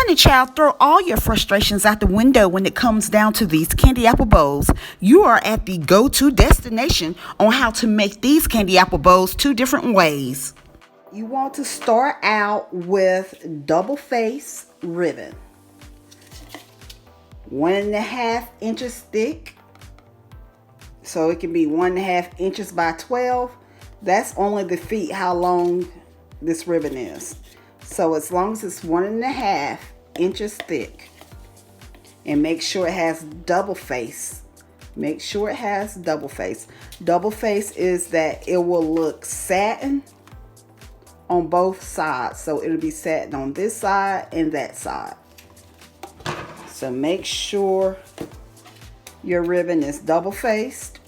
Honey child, throw all your frustrations out the window when it comes down to these candy apple bowls. You are at the go-to destination on how to make these candy apple bowls two different ways. You want to start out with double face ribbon. 1.5 inches thick. So it can be 1.5 inches by 12. That's only the feet how long this ribbon is. So as long as it's 1.5 inches thick, and make sure it has double face. Make sure it has double face. Double face is that it will look satin on both sides. So it'll be satin on this side and that side. So make sure your ribbon is double faced.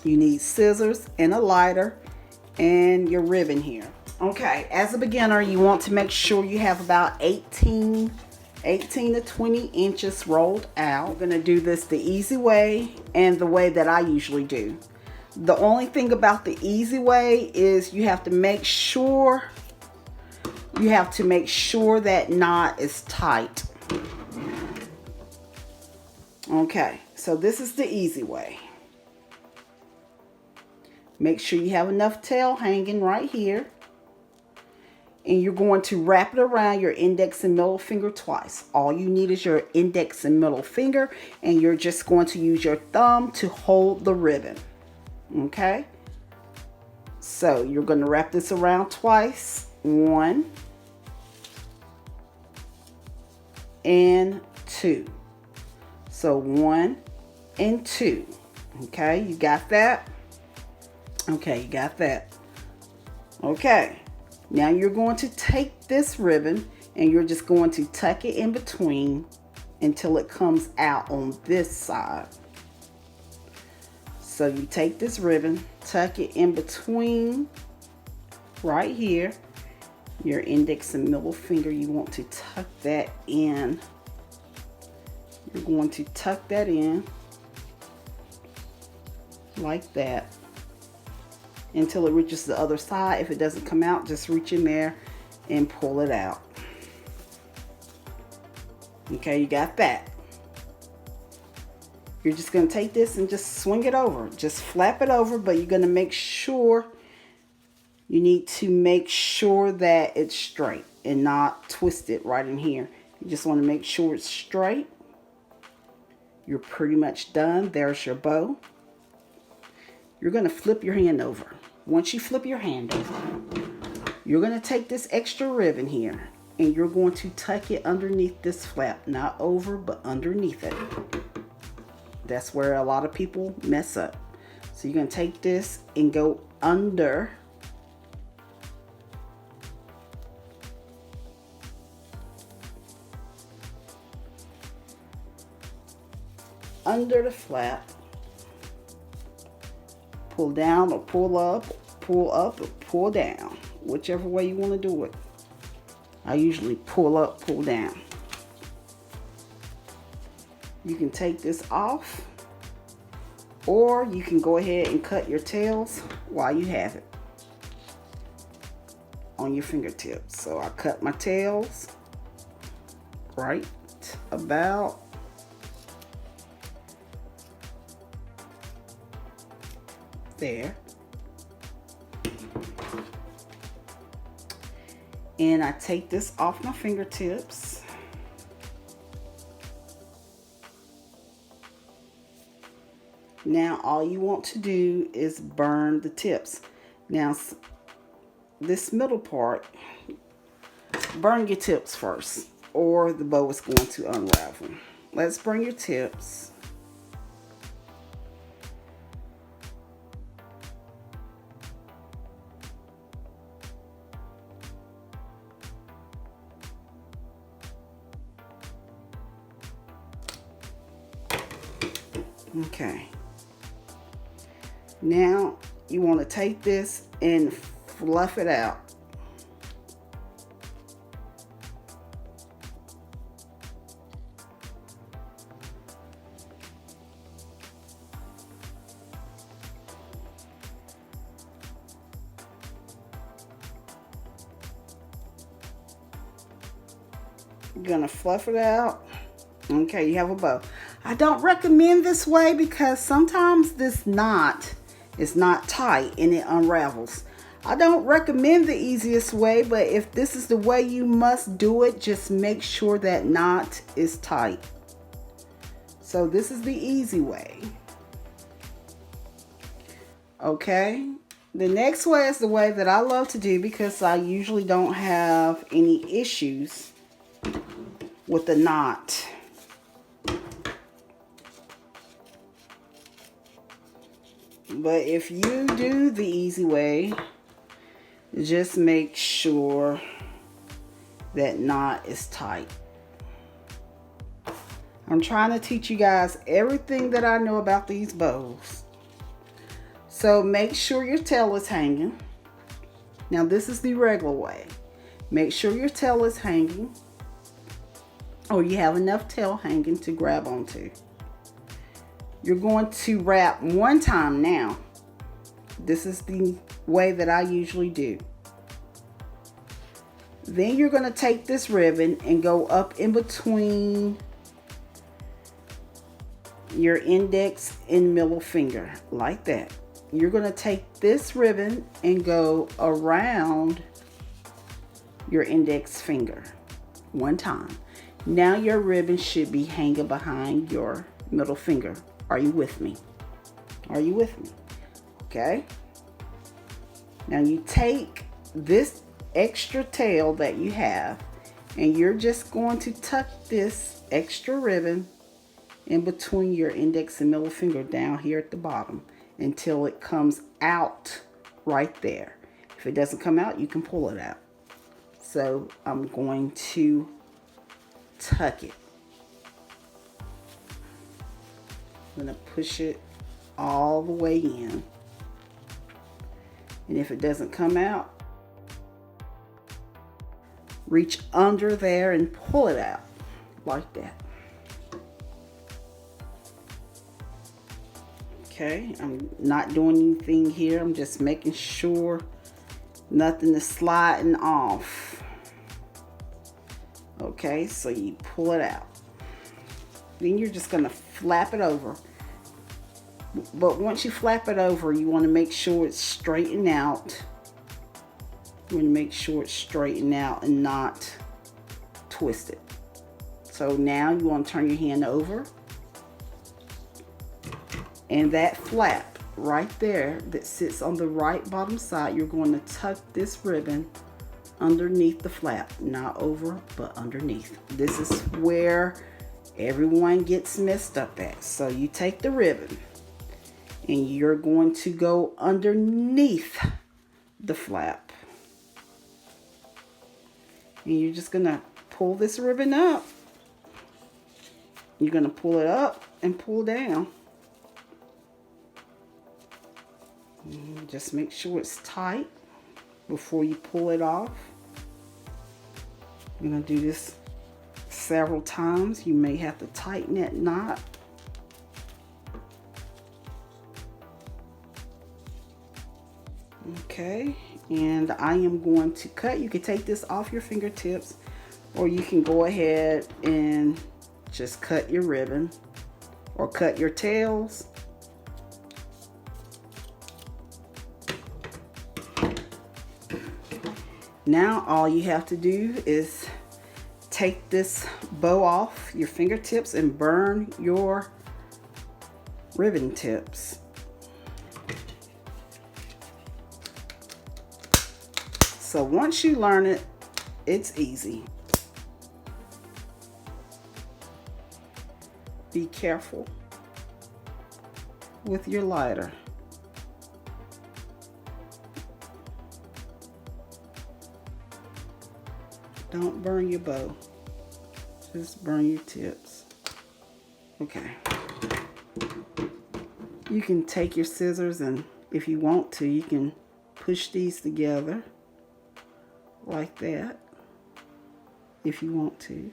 You need scissors and a lighter and your ribbon here. Okay, as a beginner, you want to make sure you have about 18 to 20 inches rolled out. I'm gonna do this the easy way and the way that I usually do. The only thing about the easy way is you have to make sure that knot is tight. Okay, so this is the easy way. Make sure you have enough tail hanging right here. And you're going to wrap it around your index and middle finger twice. All you need is your index and middle finger, and you're just going to use your thumb to hold the ribbon. Okay? So you're going to wrap this around twice. 1 and 2. So 1 and 2. Okay, you got that? Okay, you got that. Okay. Now you're going to take this ribbon and you're just going to tuck it in between until it comes out on this side. So you take this ribbon, tuck it in between right here. Your index and middle finger, you want to tuck that in. You're going to tuck that in like that until it reaches the other side. If it doesn't come out, just reach in there and pull it out. Okay, you got that. You're just going to take this and just swing it over. Just flap it over, but you're going to make sure, you need to make sure that it's straight and not twisted right in here. You just want to make sure it's straight. You're pretty much done. There's your bow. You're going to flip your hand over. Once you flip your hand over, you're going to take this extra ribbon here and you're going to tuck it underneath this flap. Not over, but underneath it. That's where a lot of people mess up. So you're going to take this and go under the flap. Pull down or pull up or pull down, whichever way you want to do it. I usually pull up, pull down. You can take this off, or you can go ahead and cut your tails while you have it on your fingertips. So I cut my tails right about there, and I take this off my fingertips. Now all you want to do is burn the tips. Now this middle part, burn your tips first or the bow is going to unravel. Let's burn your tips. Okay, now you want to take this and fluff it out. You're gonna fluff it out. Okay, you have a bow. I don't recommend this way because sometimes this knot is not tight and it unravels. I don't recommend the easiest way, but if this is the way you must do it, just make sure that knot is tight. So this is the easy way. Okay, the next way is the way that I love to do because I usually don't have any issues with the knot. But if you do the easy way, just make sure that knot is tight. I'm trying to teach you guys everything that I know about these bows. So make sure your tail is hanging. Now this is the regular way. Make sure your tail is hanging, or you have enough tail hanging to grab onto. You're going to wrap one time now. This is the way that I usually do. Then you're going to take this ribbon and go up in between your index and middle finger like that. You're going to take this ribbon and go around your index finger one time. Now your ribbon should be hanging behind your middle finger. Are you with me? Are you with me? Okay. Now you take this extra tail that you have and you're just going to tuck this extra ribbon in between your index and middle finger down here at the bottom until it comes out right there. If it doesn't come out, you can pull it out. So I'm going to tuck it. I'm going to push it all the way in. And if it doesn't come out, reach under there and pull it out like that. Okay, I'm not doing anything here. I'm just making sure nothing is sliding off. Okay, so you pull it out. Then you're just going to flap it over. But once you flap it over, you want to make sure it's straightened out. You want to make sure it's straightened out and not twisted. So now you want to turn your hand over. And that flap right there that sits on the right bottom side, you're going to tuck this ribbon underneath the flap. Not over, but underneath. This is where everyone gets messed up at. So you take the ribbon and you're going to go underneath the flap. And you're just going to pull this ribbon up. You're going to pull it up and pull down. And just make sure it's tight before you pull it off. You're going to do this several times. You may have to tighten that knot. Okay, and I am going to cut. You can take this off your fingertips, or you can go ahead and just cut your ribbon or cut your tails. Now all you have to do is take this bow off your fingertips and burn your ribbon tips. So once you learn it, it's easy. Be careful with your lighter. Don't burn your bow. Just burn your tips. Okay. You can take your scissors and if you want to, you can push these together like that if you want to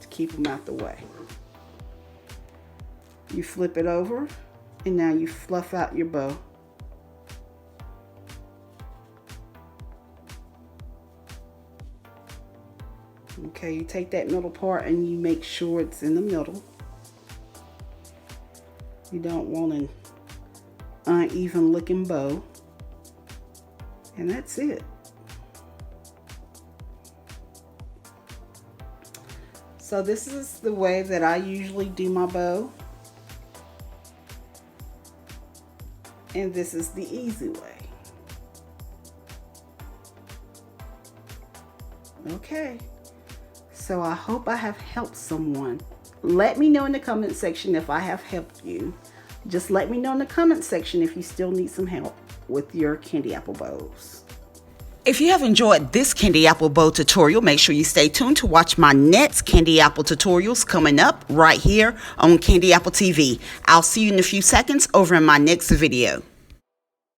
keep them out the way. You flip it over and now you fluff out your bow. Okay, you take that middle part and you make sure it's in the middle. You don't want an uneven looking bow. And that's it. So this is the way that I usually do my bow. And this is the easy way. Okay. So I hope I have helped someone. Let me know in the comment section if I have helped you. Just let me know in the comment section if you still need some help with your candy apple bows. If you have enjoyed this candy apple bow tutorial, make sure you stay tuned to watch my next candy apple tutorials coming up right here on Candy Apple TV. I'll see you in a few seconds over in my next video.